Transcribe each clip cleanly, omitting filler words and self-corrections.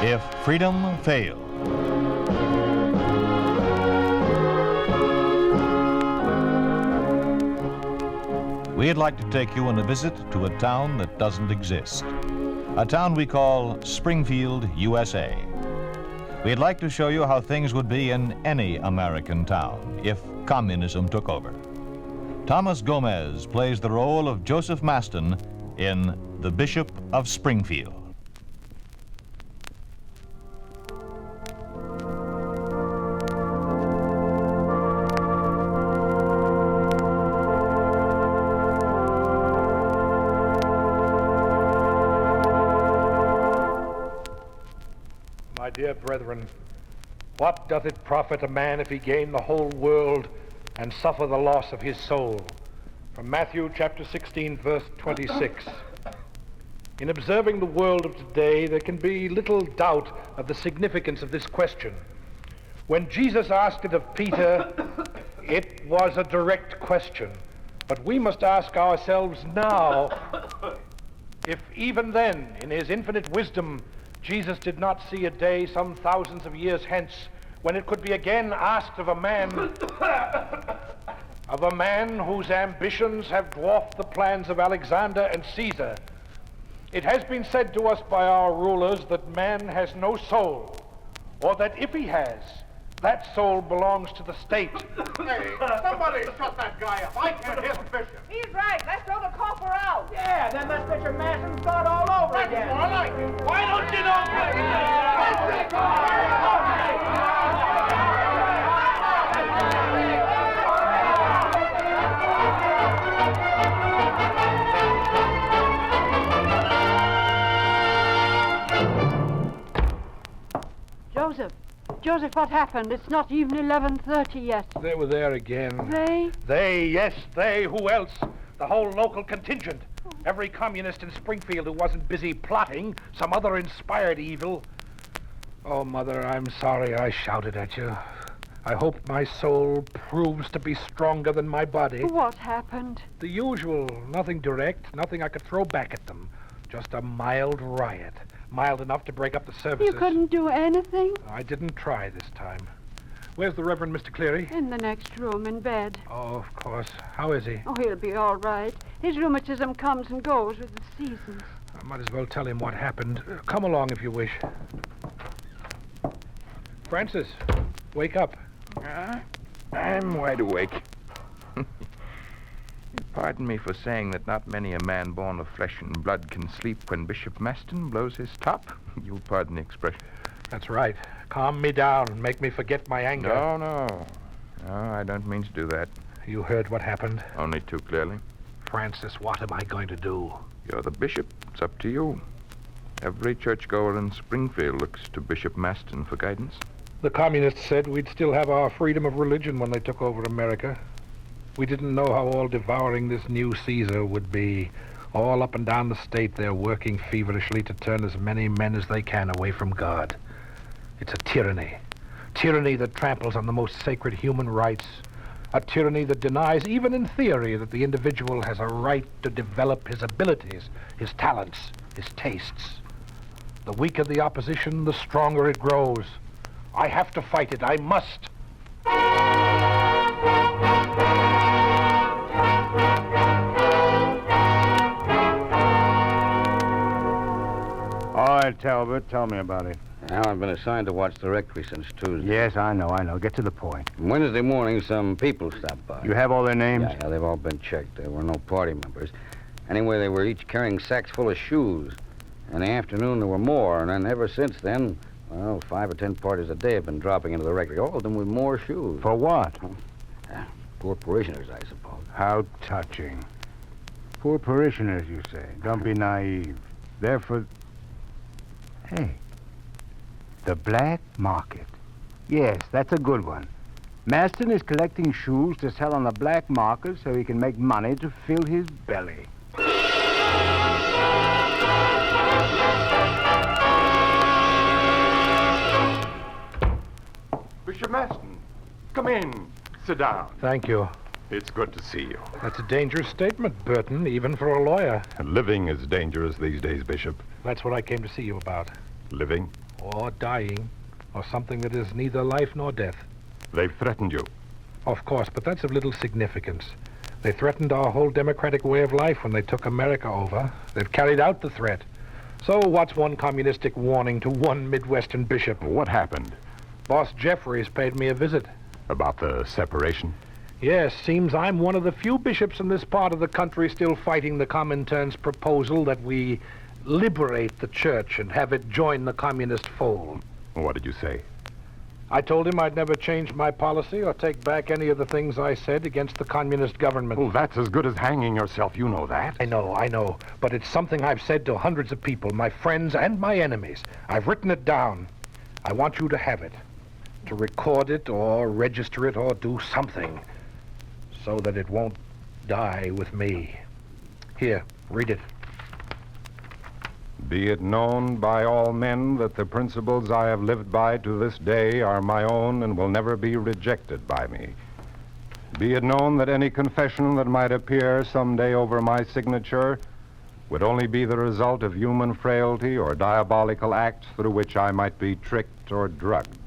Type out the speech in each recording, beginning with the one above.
if freedom failed. We'd like to take you on a visit to a town that doesn't exist. A town we call Springfield, USA. We'd like to show you how things would be in any American town if communism took over. Thomas Gomez plays the role of Joseph Maston in The Bishop of Springfield. My dear brethren, what doth it profit a man if he gain the whole world and suffer the loss of his soul? From Matthew chapter 16, verse 26. In observing the world of today, there can be little doubt of the significance of this question. When Jesus asked it of Peter, it was a direct question. But we must ask ourselves now if even then, in his infinite wisdom, Jesus did not see a day some thousands of years hence when it could be again asked of a man whose ambitions have dwarfed the plans of Alexander and Caesar. It has been said to us by our rulers that man has no soul, or that if he has, that soul belongs to the state. Hey, somebody shut that guy up. I can't hear the bishop. He's right. Let's throw the coffer out. Yeah, then let's Bishop Masson start all over again. More like it. Why don't you know? Joseph, what happened? It's not even 11:30 yet. They were there again. They? They, yes, they. Who else? The whole local contingent. Every communist in Springfield who wasn't busy plotting some other inspired evil. Oh, Mother, I'm sorry I shouted at you. I hope my soul proves to be stronger than my body. What happened? The usual. Nothing direct, nothing I could throw back at them. Just a mild riot. Mild enough to break up the services. You couldn't do anything? I didn't try this time. Where's the Reverend Mr. Cleary? In the next room, in bed. Oh, of course. How is he? Oh, he'll be all right. His rheumatism comes and goes with the seasons. I might as well tell him what happened. Come along if you wish. Francis, wake up. I'm wide awake. Pardon me for saying that not many a man born of flesh and blood can sleep when Bishop Maston blows his top. You'll pardon the expression. That's right. Calm me down and make me forget my anger. No, I don't mean to do that. You heard what happened? Only too clearly. Francis, what am I going to do? You're the bishop. It's up to you. Every churchgoer in Springfield looks to Bishop Maston for guidance. The communists said we'd still have our freedom of religion when they took over America. We didn't know how all-devouring this new Caesar would be. All up and down the state, they're working feverishly to turn as many men as they can away from God. It's a tyranny. Tyranny that tramples on the most sacred human rights. A tyranny that denies, even in theory, that the individual has a right to develop his abilities, his talents, his tastes. The weaker the opposition, the stronger it grows. I have to fight it. I must. All right, Talbot, tell me about it. Well, I've been assigned to watch the rectory since Tuesday. Yes, I know. Get to the point. Wednesday morning, some people stopped by. You have all their names? Yeah, they've all been checked. There were no party members. Anyway, they were each carrying sacks full of shoes. In the afternoon, there were more, and then ever since then, well, 5 or 10 parties a day have been dropping into the rectory, all of them with more shoes. For what? Poor parishioners, I suppose. How touching. Poor parishioners, you say. Don't be naive. They're for... Hey, the black market. Yes, that's a good one. Maston is collecting shoes to sell on the black market so he can make money to fill his belly. Bishop Maston, come in. Sit down. Thank you. It's good to see you. That's a dangerous statement, Burton, even for a lawyer. Living is dangerous these days, Bishop. That's what I came to see you about. Living? or dying, or something that is neither life nor death. They've threatened you. Of course, but that's of little significance. They threatened our whole democratic way of life when they took America over. They've carried out the threat. So what's one communistic warning to one Midwestern bishop? What happened? Boss Jeffries paid me a visit. About the separation? Yes, seems I'm one of the few bishops in this part of the country still fighting the Comintern's proposal that we liberate the church and have it join the communist fold. What did you say? I told him I'd never change my policy or take back any of the things I said against the communist government. Well, that's as good as hanging yourself. You know that. I know. But it's something I've said to hundreds of people, my friends and my enemies. I've written it down. I want you to have it, to record it or register it or do something so that it won't die with me. Here, read it. Be it known by all men that the principles I have lived by to this day are my own and will never be rejected by me. Be it known that any confession that might appear someday over my signature would only be the result of human frailty or diabolical acts through which I might be tricked or drugged.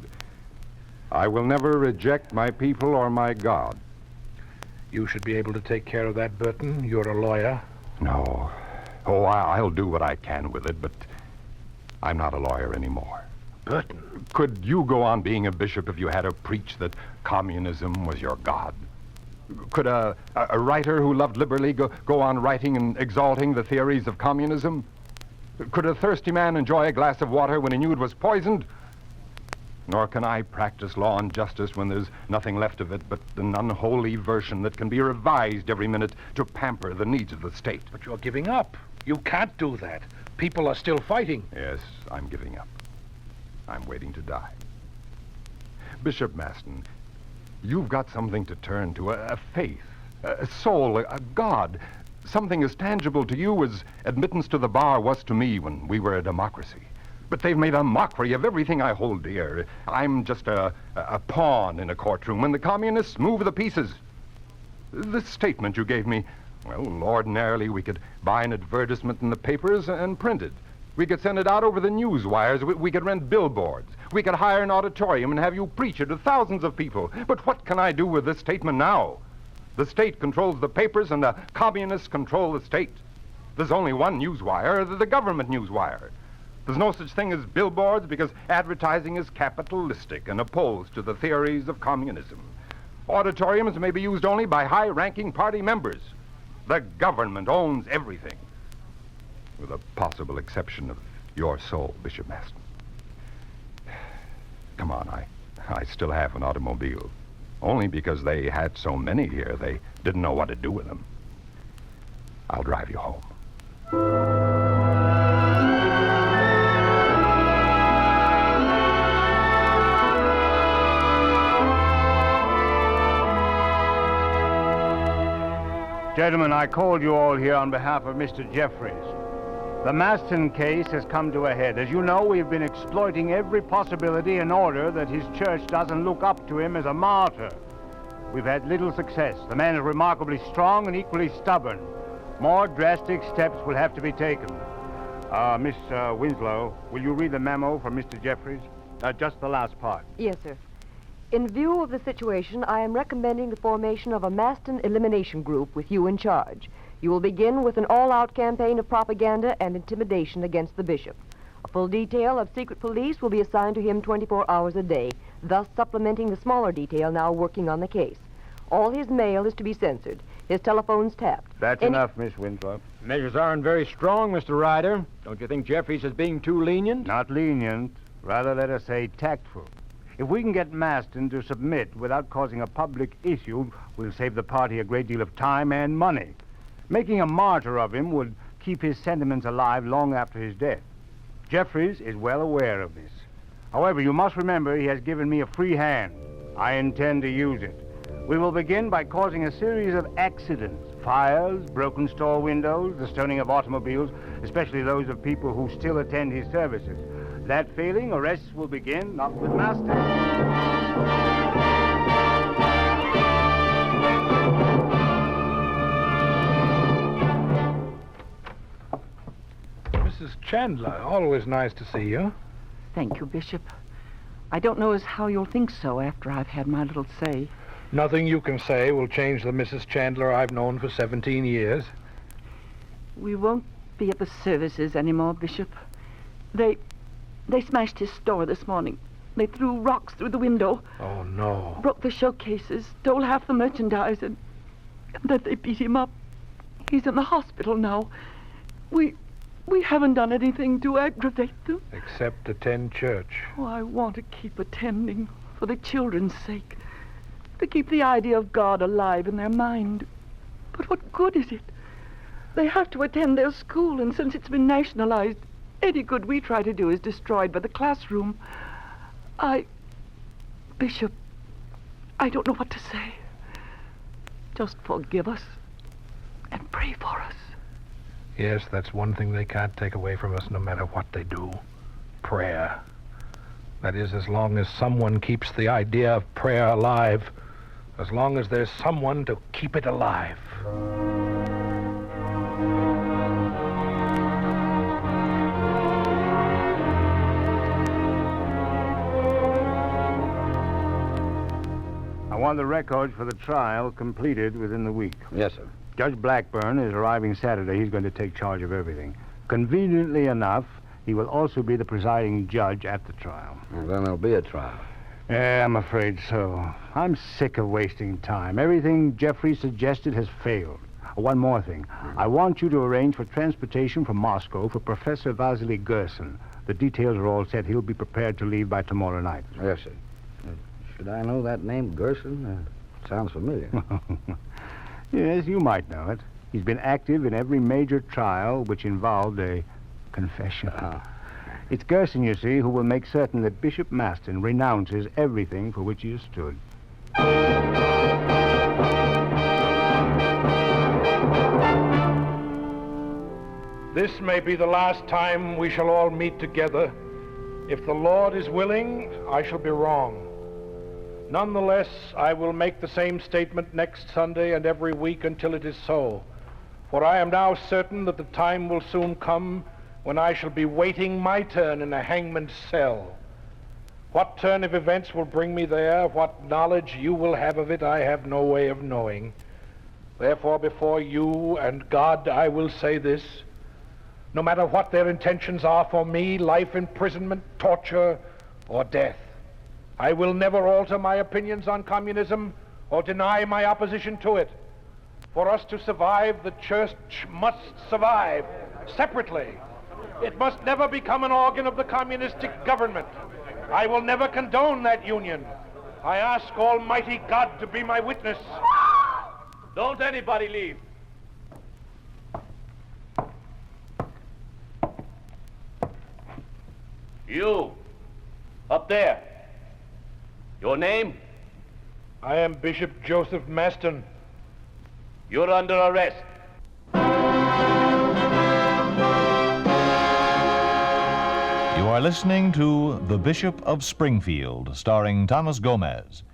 I will never reject my people or my God. You should be able to take care of that, Burton. You're a lawyer. No. Oh, I'll do what I can with it, but I'm not a lawyer anymore. Burton. Could you go on being a bishop if you had to preach that communism was your God? Could a writer who loved liberally go on writing and exalting the theories of communism? Could a thirsty man enjoy a glass of water when he knew it was poisoned? Nor can I practice law and justice when there's nothing left of it but an unholy version that can be revised every minute to pamper the needs of the state. But you're giving up. You can't do that. People are still fighting. Yes, I'm giving up. I'm waiting to die. Bishop Maston, you've got something to turn to, a faith, a soul, a God, something as tangible to you as admittance to the bar was to me when we were a democracy. But they've made a mockery of everything I hold dear. I'm just a pawn in a courtroom when the communists move the pieces. This statement you gave me, well, ordinarily we could buy an advertisement in the papers and print it. We could send it out over the news wires. We could rent billboards. We could hire an auditorium and have you preach it to thousands of people. But what can I do with this statement now? The state controls the papers and the communists control the state. There's only one news wire, the government news wire. There's no such thing as billboards because advertising is capitalistic and opposed to the theories of communism. Auditoriums may be used only by high-ranking party members. The government owns everything, with a possible exception of your soul, Bishop Maston. Come on, I still have an automobile. Only because they had so many here, they didn't know what to do with them. I'll drive you home. Gentlemen, I called you all here on behalf of Mr. Jeffries. The Maston case has come to a head. As you know, we've been exploiting every possibility in order that his church doesn't look up to him as a martyr. We've had little success. The man is remarkably strong and equally stubborn. More drastic steps will have to be taken. Miss Winslow, will you read the memo from Mr. Jeffries? Just the last part. Yes, sir. In view of the situation, I am recommending the formation of a Maston elimination group with you in charge. You will begin with an all-out campaign of propaganda and intimidation against the bishop. A full detail of secret police will be assigned to him 24 hours a day, thus supplementing the smaller detail now working on the case. All his mail is to be censored. His telephone's tapped. That's enough, Miss Winslow. Measures aren't very strong, Mr. Ryder. Don't you think Jeffries is being too lenient? Not lenient. Rather, let us say tactful. If we can get Maston to submit without causing a public issue, we'll save the party a great deal of time and money. Making a martyr of him would keep his sentiments alive long after his death. Jeffries is well aware of this. However, you must remember he has given me a free hand. I intend to use it. We will begin by causing a series of accidents. Fires, broken store windows, the stoning of automobiles, especially those of people who still attend his services. That failing, arrests will begin, not with Maston. Mrs. Chandler, always nice to see you. Thank you, Bishop. I don't know as how you'll think so after I've had my little say. Nothing you can say will change the Mrs. Chandler I've known for 17 years. We won't be at the services anymore, Bishop. They smashed his store this morning. They threw rocks through the window. Oh, no. Broke the showcases, stole half the merchandise, and then they beat him up. He's in the hospital now. We haven't done anything to aggravate them. Except attend church. Oh, I want to keep attending for the children's sake. To keep the idea of God alive in their mind. But what good is it? They have to attend their school, and since it's been nationalized, any good we try to do is destroyed by the classroom. Bishop, I don't know what to say. Just forgive us and pray for us. Yes, that's one thing they can't take away from us no matter what they do. Prayer. That is, as long as someone keeps the idea of prayer alive. As long as there's someone to keep it alive. I want the records for the trial completed within the week. Yes, sir. Judge Blackburn is arriving Saturday. He's going to take charge of everything. Conveniently enough, he will also be the presiding judge at the trial. Well, then there'll be a trial. Yeah, I'm afraid so. I'm sick of wasting time. Everything Jeffrey suggested has failed. One more thing. I want you to arrange for transportation from Moscow for Professor Vasily Gerson. The details are all set. He'll be prepared to leave by tomorrow night. Yes, sir. Should I know that name, Gerson? Sounds familiar. Yes, you might know it. He's been active in every major trial which involved a confession. It's Gerson, you see, who will make certain that Bishop Maston renounces everything for which he has stood. This may be the last time we shall all meet together. If the Lord is willing, I shall be wrong. Nonetheless, I will make the same statement next Sunday and every week until it is so. For I am now certain that the time will soon come when I shall be waiting my turn in a hangman's cell. What turn of events will bring me there, what knowledge you will have of it, I have no way of knowing. Therefore, before you and God, I will say this. No matter what their intentions are for me, life imprisonment, torture, or death, I will never alter my opinions on communism or deny my opposition to it. For us to survive, the church must survive separately. It must never become an organ of the communistic government. I will never condone that union. I ask Almighty God to be my witness. Don't anybody leave. You, up there. Your name? I am Bishop Joseph Maston. You're under arrest. You are listening to The Bishop of Springfield, starring Thomas Gomez.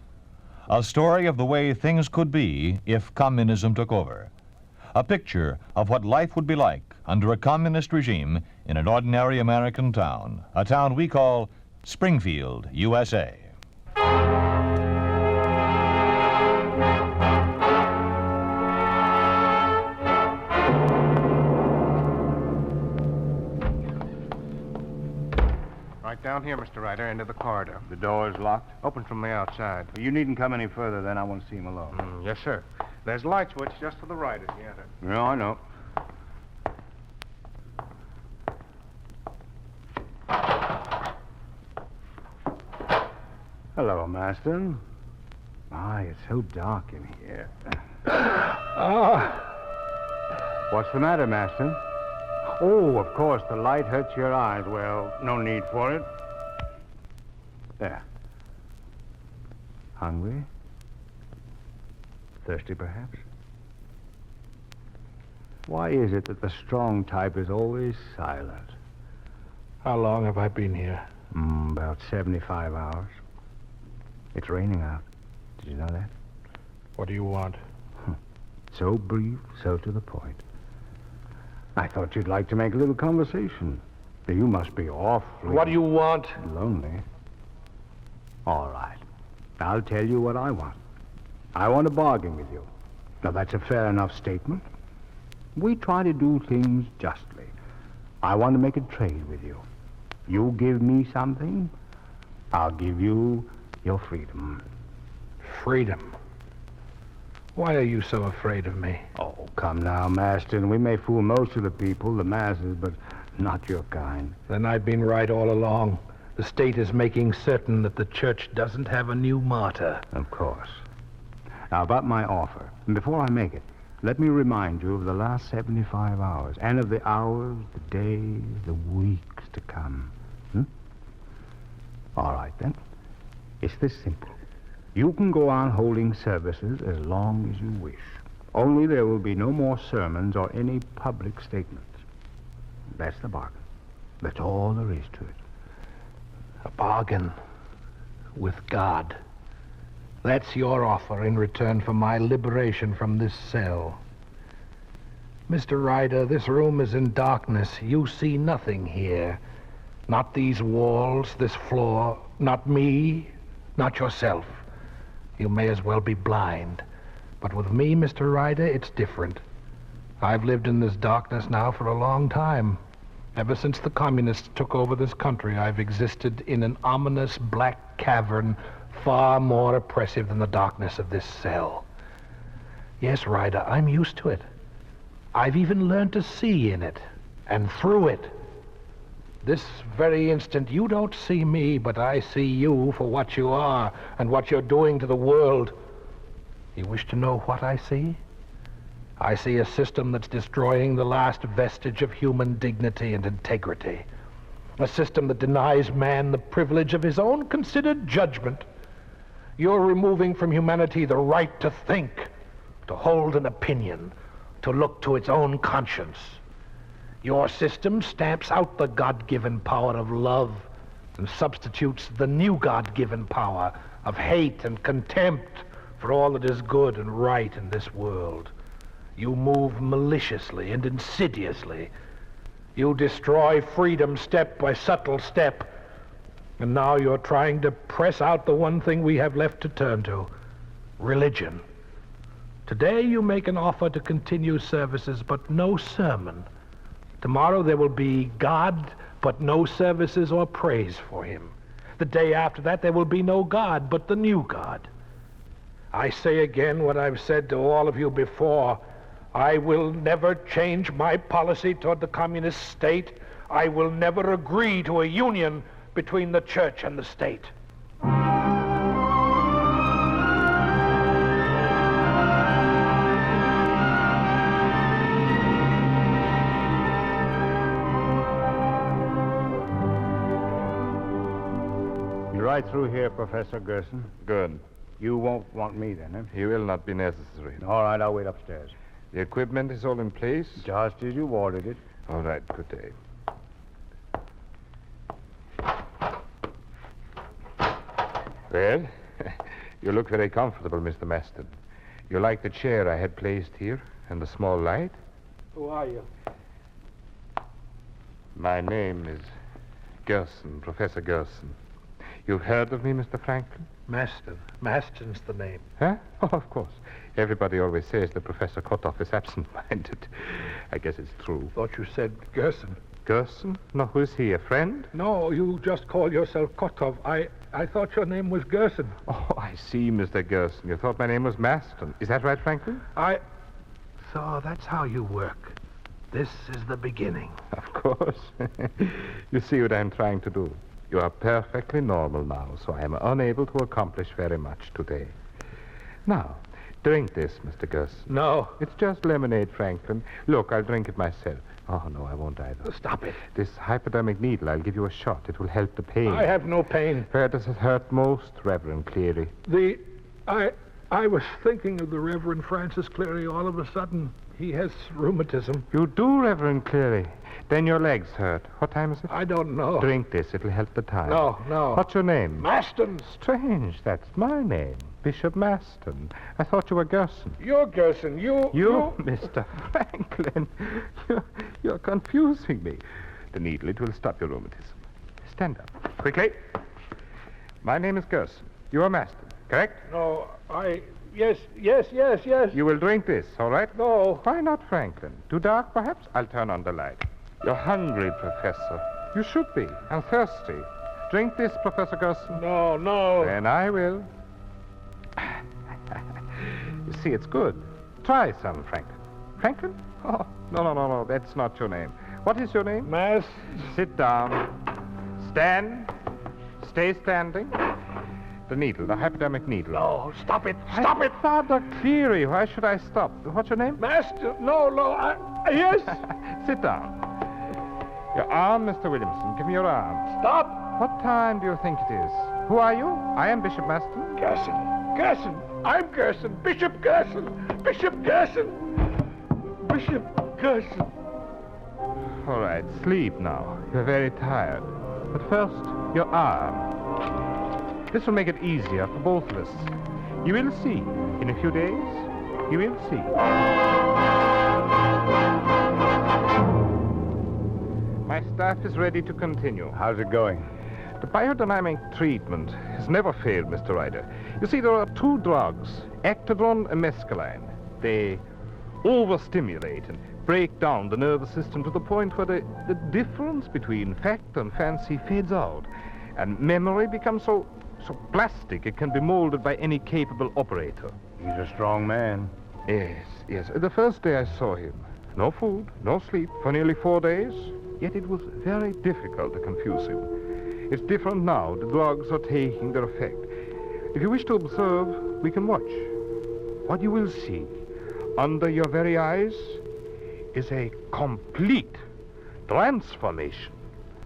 A story of the way things could be if communism took over. A picture of what life would be like under a communist regime in an ordinary American town, a town we call Springfield, USA. Right down here, Mr. Ryder, into the corridor. The door is locked? Open from the outside. You needn't come any further, then. I won't see him alone. Yes, sir. There's a light switch just to the right as you enter. No, I know. Hello, Maston. My, it's so dark in here. What's the matter, Maston? Oh, of course, the light hurts your eyes. Well, no need for it. There. Hungry? Thirsty, perhaps? Why is it that the strong type is always silent? How long have I been here? About 75 hours. It's raining out. Did you know that? What do you want? So brief, so to the point. I thought you'd like to make a little conversation. You must be awfully... What do you want? Lonely. All right. I'll tell you what I want. I want to bargain with you. Now, that's a fair enough statement. We try to do things justly. I want to make a trade with you. You give me something, I'll give you your freedom. Freedom? Why are you so afraid of me? Oh, come now, Maston. We may fool most of the people, the masses, but not your kind. Then I've been right all along. The state is making certain that the church doesn't have a new martyr. Of course. Now, about my offer. And before I make it, let me remind you of the last 75 hours, and of the hours, the days, the weeks to come. All right, then. It's this simple. You can go on holding services as long as you wish. Only there will be no more sermons or any public statements. That's the bargain. That's all there is to it. A bargain with God. That's your offer in return for my liberation from this cell. Mr. Ryder, this room is in darkness. You see nothing here. Not these walls, this floor, not me, not yourself. You may as well be blind. But with me, Mr. Ryder, it's different. I've lived in this darkness now for a long time. Ever since the communists took over this country, I've existed in an ominous black cavern far more oppressive than the darkness of this cell. Yes, Ryder, I'm used to it. I've even learned to see in it and through it. This very instant, you don't see me, but I see you for what you are and what you're doing to the world. You wish to know what I see? I see a system that's destroying the last vestige of human dignity and integrity. A system that denies man the privilege of his own considered judgment. You're removing from humanity the right to think, to hold an opinion, to look to its own conscience. Your system stamps out the God-given power of love and substitutes the new God-given power of hate and contempt for all that is good and right in this world. You move maliciously and insidiously. You destroy freedom step by subtle step. And now you're trying to press out the one thing we have left to turn to, religion. Today you make an offer to continue services, but no sermon. Tomorrow there will be God, but no services or praise for him. The day after that there will be no God, but the new God. I say again what I've said to all of you before. I will never change my policy toward the communist state. I will never agree to a union between the church and the state. You're right through here, Professor Gerson. Good. You won't want me then, eh? He will not be necessary. All right, I'll wait upstairs. The equipment is all in place? Just as you ordered it. All right, good day. Well, you look very comfortable, Mr. Maston. You like the chair I had placed here and the small light? Who are you? My name is Gerson, Professor Gerson. You've heard of me, Mr. Franklin? Maston. Maston's the name. Huh? Oh, of course. Everybody always says that Professor Kotoff is absent-minded. I guess it's true. Thought you said Gerson. Gerson? No, who's he, a friend? No, you just call yourself Kotov. I thought your name was Gerson. Oh, I see, Mr. Gerson. You thought my name was Maston. Is that right, Franklin? So that's how you work. This is the beginning. Of course. You see what I'm trying to do. You are perfectly normal now, so I am unable to accomplish very much today. Now, drink this, Mr. Gerson. No. It's just lemonade, Franklin. Look, I'll drink it myself. Oh, no, I won't either. Stop it. This hypodermic needle, I'll give you a shot. It will help the pain. I have no pain. Where does it hurt most, Reverend Cleary? I was thinking of the Reverend Francis Cleary all of a sudden. He has rheumatism. You do, Reverend Cleary. Then your legs hurt. What time is it? I don't know. Drink this. It'll help the time. No. What's your name? Maston. Strange. That's my name. Bishop Maston. I thought you were Gerson. You're Gerson. You... Mr. Franklin. You're confusing me. the needle. It will stop your rheumatism. Stand up. Quickly. My name is Gerson. You are Maston, correct? No, Yes. You will drink this, all right? No. Why not, Franklin? Too dark, perhaps? I'll turn on the light. You're hungry, Professor. You should be. And thirsty. Drink this, Professor Gerson. No. Then I will. You see, it's good. Try some, Franklin. Franklin? Oh, no. That's not your name. What is your name? Mass. Sit down. Stand. Stay standing. The needle, the hypodermic needle. No, stop it. Father Cleary, why should I stop? What's your name? Master. No. Yes. Sit down. Your arm, Mr. Williamson. Give me your arm. Stop. What time do you think it is? Who are you? I am Bishop Maston. Gerson. I'm Gerson. Bishop Gerson. All right, sleep now. You're very tired. But first, your arm. This will make it easier for both of us. You will see. In a few days, you will see. My staff is ready to continue. How's it going? The biodynamic treatment has never failed, Mr. Ryder. You see, there are two drugs, actadron and mescaline. They overstimulate and break down the nervous system to the point where the difference between fact and fancy fades out, and memory becomes so plastic it can be molded by any capable operator. He's a strong man. Yes. The first day I saw him, no food, no sleep for nearly 4 days, yet it was very difficult to confuse him. It's different now. The drugs are taking their effect. If you wish to observe, we can watch. What you will see under your very eyes is a complete transformation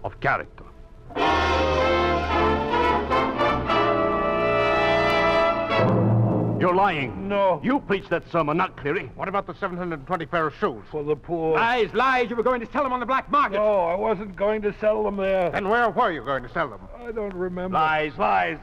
of character. You're lying. No. You preached that sermon, not Cleary. What about the 720 pair of shoes? For the poor. Lies. You were going to sell them on the black market. No, I wasn't going to sell them there. Then where were you going to sell them? I don't remember. Lies.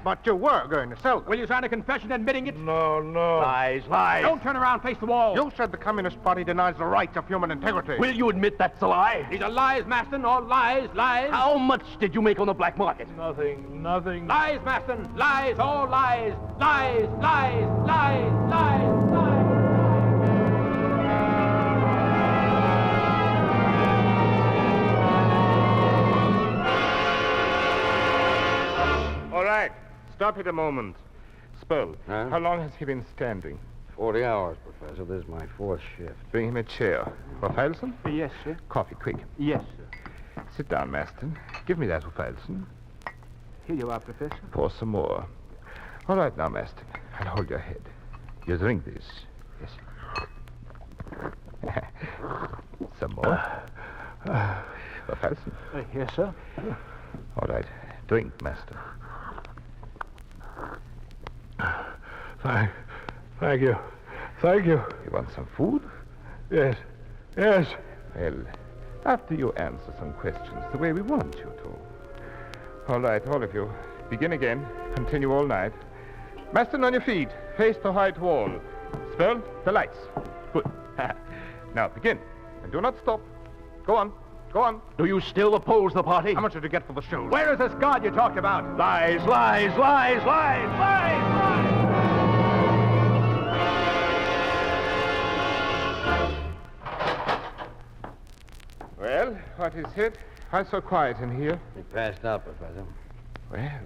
But you were going to sell them. Will you sign a confession admitting it? No. Lies. Don't turn around, face the wall. You said the Communist Party denies the rights of human integrity. Will you admit that's a lie? These are lies, Maston, all lies. How much did you make on the black market? Nothing. Lies, Maston, lies, all lies. Lies. All right, stop it a moment. Spurl, Huh? how long has he been standing? 40 hours, Professor. This is my 4th shift. Bring him a chair. O'Filson? Yes, sir. Coffee, quick. Yes, sir. Sit down, Maston. Give me that, O'Filson. Here you are, Professor. Pour some more. All right, now, Maston. I'll hold your head. You drink this. Yes. Some more. O'Filson. Yes, sir. All right. Drink, Master. Thank you. You want some food? Yes. Well, after you answer some questions the way we want you to. All right, all of you. Begin again. Continue all night. Maston, on your feet. Face the white wall. Spurl, the lights. Good. Now, begin. And do not stop. Go on. Do you still oppose the party? How much did you get for the shoes? Where is this God you talked about? Lies. Well, what is it? Why so quiet in here? He passed out, Professor. Well,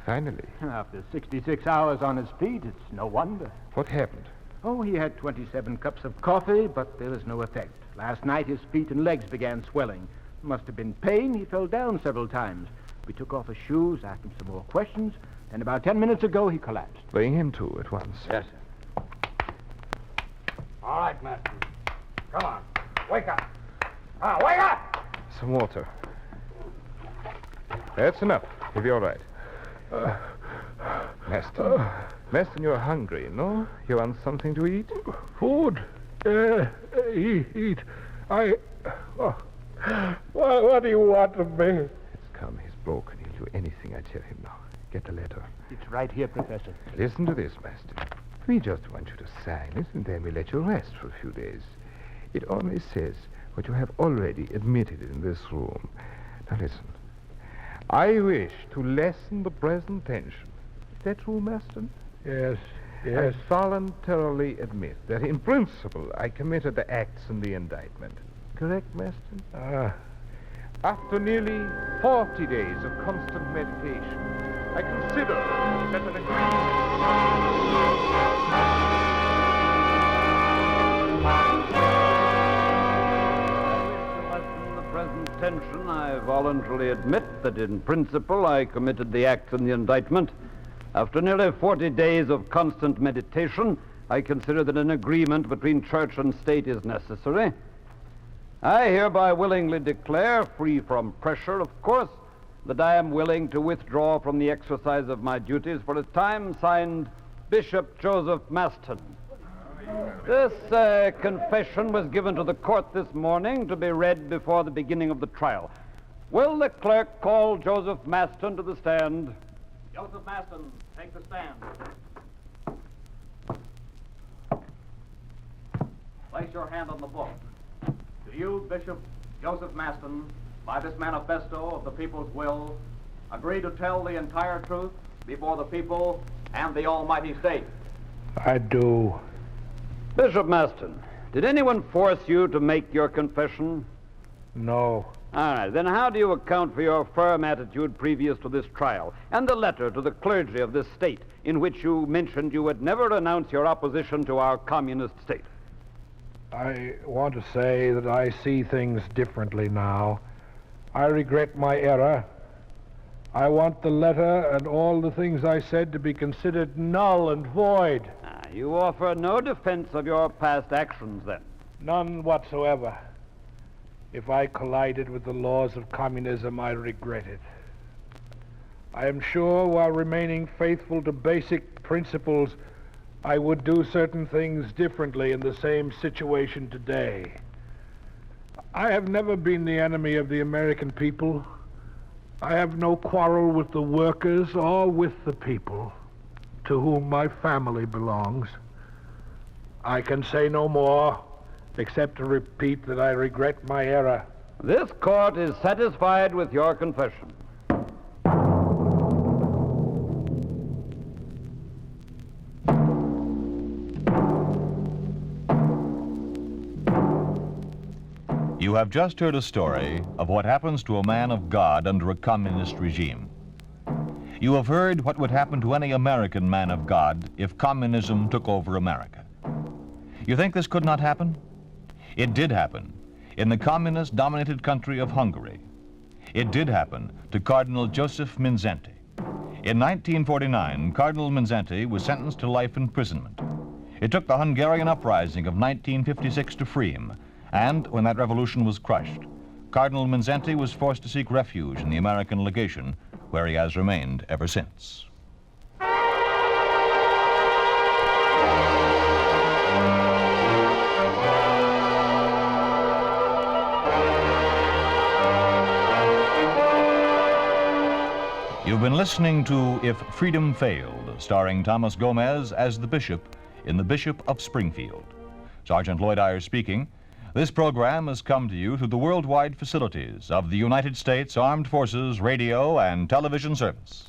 finally. After 66 hours on his feet, it's no wonder. What happened? Oh, he had 27 cups of coffee, but there was no effect. Last night, his feet and legs began swelling. Must have been pain. He fell down several times. We took off his shoes, asked him some more questions, and about 10 minutes ago, he collapsed. Bring him to at once. Yes, sir. All right, Master. Come on. Wake up. Wake up! Some water. That's enough. He'll be all right. Maston, you're hungry, no? You want something to eat? Food? Eat. What do you want of me? It's come. He's broken. He'll do anything I tell him now. Get the letter. It's right here, Professor. Listen to this, Maston. We just want you to sign it, and then we let you rest for a few days. It only says, what you have already admitted in this room. Now listen. I wish to lessen the present tension. Is that true, Maston? Yes, yes. I voluntarily admit that in principle I committed the acts in the indictment. Correct, Maston? After nearly 40 days of constant meditation, I consider that an tension, I voluntarily admit that in principle I committed the acts in the indictment. After nearly 40 days of constant meditation, I consider that an agreement between church and state is necessary. I hereby willingly declare, free from pressure, of course, that I am willing to withdraw from the exercise of my duties for a time, signed Bishop Joseph Maston. This confession was given to the court this morning to be read before the beginning of the trial. Will the clerk call Joseph Maston to the stand? Joseph Maston, take the stand. Place your hand on the book. Do you, Bishop Joseph Maston, by this manifesto of the people's will, agree to tell the entire truth before the people and the almighty state? I do. Bishop Maston, did anyone force you to make your confession? No. All right, then how do you account for your firm attitude previous to this trial and the letter to the clergy of this state in which you mentioned you would never renounce your opposition to our communist state? I want to say that I see things differently now. I regret my error. I want the letter and all the things I said to be considered null and void. You offer no defense of your past actions, then? None whatsoever. If I collided with the laws of communism, I regret it. I am sure, while remaining faithful to basic principles, I would do certain things differently in the same situation today. I have never been the enemy of the American people. I have no quarrel with the workers or with the people to whom my family belongs. I can say no more, except to repeat that I regret my error. This court is satisfied with your confession. You have just heard a story of what happens to a man of God under a communist regime. You have heard what would happen to any American man of God if communism took over America. You think this could not happen? It did happen in the communist-dominated country of Hungary. It did happen to Cardinal Joseph Mindszenty. In 1949, Cardinal Mindszenty was sentenced to life imprisonment. It took the Hungarian uprising of 1956 to free him, and when that revolution was crushed, Cardinal Mindszenty was forced to seek refuge in the American legation, where he has remained ever since. You've been listening to If Freedom Failed, starring Thomas Gomez as the Bishop in The Bishop of Springfield. Sergeant Lloyd Ayers speaking. This program has come to you through the worldwide facilities of the United States Armed Forces Radio and Television Service.